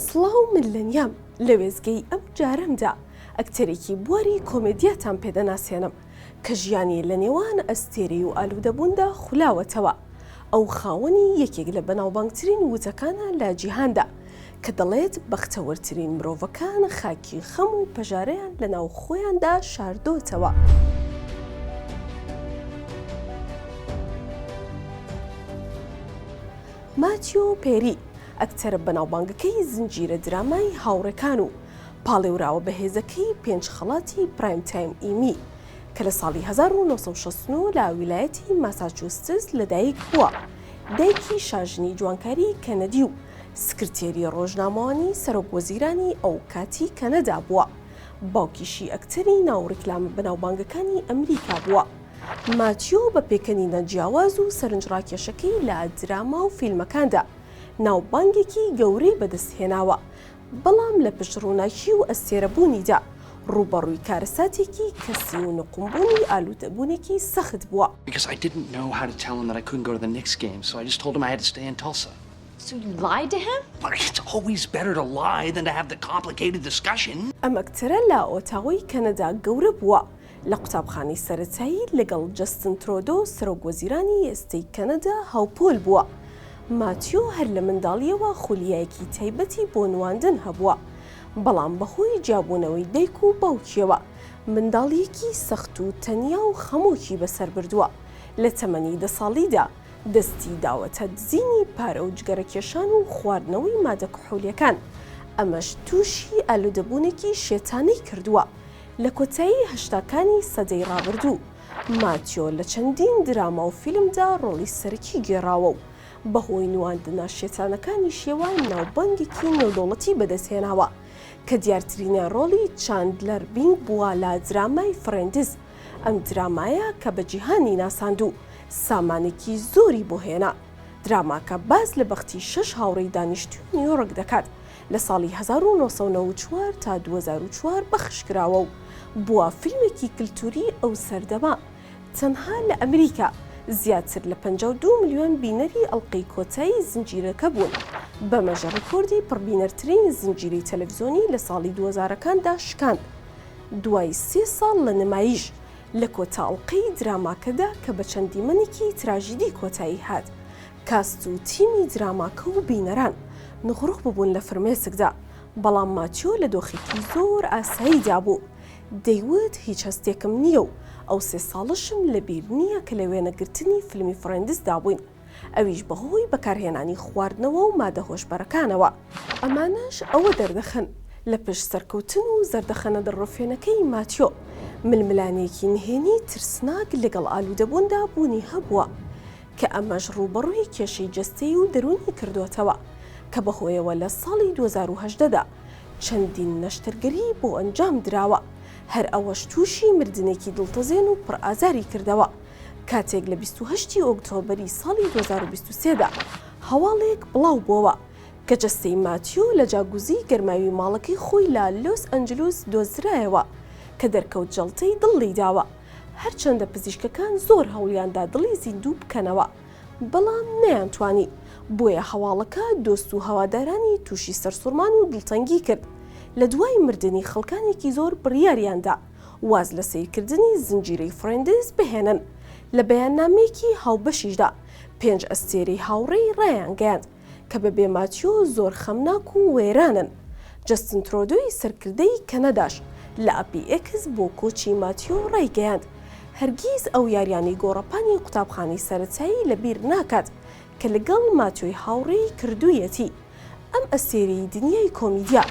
سڵاو من لەنیام لە وێزگەی ئەم جارەمدا ئەکتەرێکی بواری کۆمێدیاتان پێدەناسێنم کە ژیانی لە نێوان ئەستێرەی و ئالوودەبووندا خولاوەتەوە ئەو خاوەنی یەکێک لە بەناوبانگترین وتەکانە لە جیهاندا کە دەڵێت بەختەوەرترین مرۆڤەکان خاکی خەم و پەژارەیان لە ناو خۆیاندا شاردۆتەوە. ماتیۆ پێری ئەکتەرە بەناوبانگەکەی زنجیرە درامای هاوڕێکان و پاڵێوراوە بە هێزەکەی پێنج خەڵاتی پرایم تایم ئیمی کە لە ساڵی 1969 لە ویلایەتی ماساچوستس لەدایک بووە. دایکی شاژنی جوانکاری کەنەدی و سکرتێری ڕۆژنامەوانی سەرۆکوەزیرانی ئەو کاتی کەنەدا بووە. باوکیشی ئەکتەری ناوڕێکلامە بەناوبانگەکانی ئەمریکا بووە. ماتیۆ بە پێکەنینە جیاواز و سەرنجڕاکێشەکەی لە دراما و فیلمەکاندا ناوبانگێکی گەورەی بەدەستهێناوە، بەڵام لە پشتڕووناکی و ئەستێرەبوونیدا ڕوبەڕووی کارەساتێکی کەسی و نقمبوونی ئالوودەبوونێکی سەخت بووە. Because I didn't know how to tell him that I couldn't go to the Knicks game, so I just told him I had to stay in Tulsa. So you lied to him? But it's always better to lie than to have the complicated discussion. ئەم ئەکتەرە لە ئۆتاوای کەنەدا گەورە بووە، لە قوتابخانەی سەرەتایی لەگەڵ جەستن ترۆدۆ سەرۆکوەزیرانی ئێستەی کەنەدا هاوپۆل بووە. ماتیۆ هەر لە منداڵیەوە خولیایەکی تایبەتی بۆ نواندن هەبووە، بەڵام بەهۆی جیابوونەوەی دایک و باوکیەوە منداڵیەکی سەخت و تەنیا و خەمۆکی بەسەر بردووە. لە تەمەنی 10 ساڵیدا دەستی داوەتە دزینی پارە و جگەرەکێشان و خواردنەوەی مادە کحولیەکان، ئەمەش تووشی ئالوودەبوونێکی شێتانەی کردووە. لە کۆتایی هەشتاکانی سەدەی ڕابردوو ماتیۆ لە چەندین دراما و فیلمدا ڕۆڵی سەرەکی گێڕاوە و بەهۆی نواندنە شێتانەکانی شێوان ناوبانگێکی نێودەوڵەتی بەدەستهێناوە کە دیارترینە ڕۆڵی چاندلەر بینگ بووە لە درامای فرێندز. ئەم درامایە کە بە جیهانی ناساند و سامانێکی زۆری بۆ هێنا. دراماکە باز لە بەختی 6 هاوڕێی دانیشتووی نیویۆرک دەکات لە ساڵی 1994 تا 2004 بەخشکراوە و بووە فیلمێکی کلتوری ئەو سەردەما. تەنها لە ئەمریکا زیاتر لە 52 ملیۆن بینەری ئەڵقەی کۆتایی زنجیرەکە بوون، بەمەژە ڕێکۆردی پڕبینەرترین زنجیرەی تەلەڤیزۆنی لە ساڵی 2000کاندا شکاند. دوای 3 ساڵ لە نمایش لە کۆتا ئەڵقەی دراماکەدا کە بە چەندیمەنێکی تراژیدی کۆتایی هات، کاست و تیمی دراماکە و بینەران نغڕۆک ببوون لە فرمێسکدا، بەڵام ماتیۆ لە دۆخێکی زۆر ئاساییدا بوو. دەیوت هیچ هەستێکم نییە و ئەو 3 ساڵشم لەبیر نییە کە لە وێنەگرتنی فیلمی فرێندزدا بووین، ئەویش بەهۆی بەکارهێنانی خواردنەوە و مادە هۆشبەرەکانەوە. ئەمانەش ئەوە دەردەخەن لە پشت سەرکەوتن و زەردەخەنە دڕۆفێنەکەی ماتیۆ ململانێکی نهێنی ترسناک لەگەڵ ئالوودەبووندا بوونی هەبووە کە ئەمەش ڕوبەڕووی کێشەی جەستەی و دەرونی کردوتەوە کە بەهۆیەوە لە ساڵی 2018دا چەندین نەشتەرگەری بۆ ئەنجام دراوە، هەر ئەوەش تووشی مردنێکی دڵتەزێن و پڕئازاری کردەوە. کاتێک لە 28 ئۆکتۆبەری ساڵی 2023دا هەواڵێک بڵاو بووەوە کە جەستەی ماتیۆ لە جاگوزی گەرماوی ماڵەکەی خۆی لە لۆس ئەنجلوس دۆزرایەوە کە دەرکەوت جەڵتەی دڵی داوە، هەرچەندە پزیشکەکان زۆر هەوڵیاندا دڵی زیندوو بکەنەوە، بەڵام نەیانتوانی. بۆیە هەواڵەکە دۆست و هەوادارانی تووشی سەرسوڕمان و دڵتەنگی کرد. لە دوای مردنی خەڵکانێکی زۆر بڕیاریاندا واز لە سیرکردنی زنجیرەی فرێندز بهێنن. لە بەیاننامەیەکی هاوبەشیشدا 5 ئەستێرەی هاوڕێی ڕایانگەیاند کە بەبێ ماتیۆ زۆر خەمناک و وێرانن. جەستن ترۆدۆی سەرکردەی کەنەداش لە ئەپی ئێکس بۆ کۆچی ماتیۆ ڕایگەیاند هەرگیز ئەو یاریانی گۆڕەپانی قوتابخانەی سەرەتایی لەبیر ناکات کە لەگەڵ ماتیۆی هاوڕێی کردوویەتی. ئەم ئەستێرەی دنیای کۆمیدیا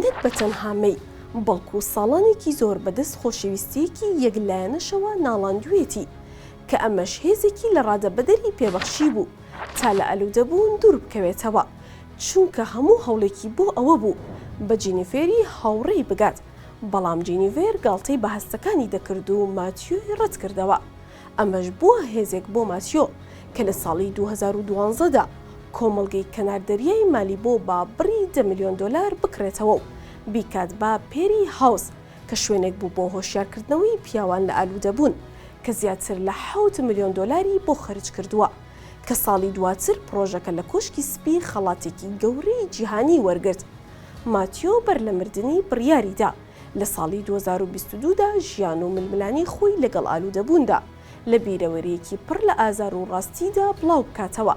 نەک بە تەنهامەی بەڵکو ساڵانێکی زۆر بەدەست خۆشەویستیەکی یەکلایەنەشەوە ناڵاندوێتی کە ئەمەش هێزێکی لە ڕادەبەدەری پێبەخشی بوو تا لە ئەلوودەبوون دوور بکەوێتەوە، چونکە هەموو هەوڵێکی بۆ ئەوە بوو بە جینیفێری هاوڕێی بگات، بەڵام جینیڤێر گاڵتەی بەهەستەکانی دەکرد و ماتیۆی ڕەت کردەوە. ئەمەش بووە هێزێک بۆ ماتیۆ کە لە ساڵی 2012دا کۆمەڵگەی کەناردەریای مالی بۆ با بڕی 10 ملیۆن دۆلار بکرێتەوە و بیکات بە پێری هاوس کە شوێنێک بوو بۆ هۆشیارکردنەوەی پیاوان لە ئالوودەبوون کە زیاتر لە 7 ملیۆن دۆلاری بۆ خەرج کردووە کە ساڵی دواتر پرۆژەکە لە کۆشکی سپی خەڵاتێکی گەورەی جیهانی وەرگرت ماتیۆ بەر لە مردنی بڕیاریدا لە ساڵی 2022دا ژیان و ململانی خۆی لەگەڵ ئالوودەبووندا لە بیرەوەریەکی پڕ لە ئازار و ڕاستیدا بڵاو بکاتەوە.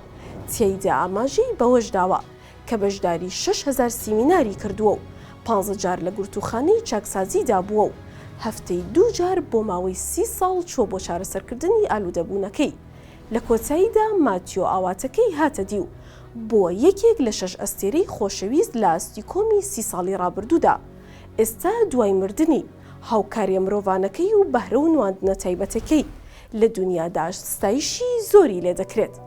تیایدا ئاماژەی بەوەش داوە کە بەشداری 6,000 سیمیناری کردووە و 15 جار لە گورتوخانەی چاکسازیدا بووە و هەفتەی 2 جار بۆ ماوەی 30 ساڵ چووە بۆ چارەسەرکردنی ئالوودەبوونەکەی. لە کۆتاییدا ماتیۆ ئاواتەکەی هاتە دی و بۆ یەکێک لە 6 ئەستێرەی خۆشەویست لە ئاستیکۆمی 30 ساڵی ڕابردوودا. ئێستا دوای مردنی هاوکاریە مرۆڤانەکەی و بەهرە و نواندنە تایبەتەکەی لە دنیادا ستایشی زۆری لێ دەکرێت.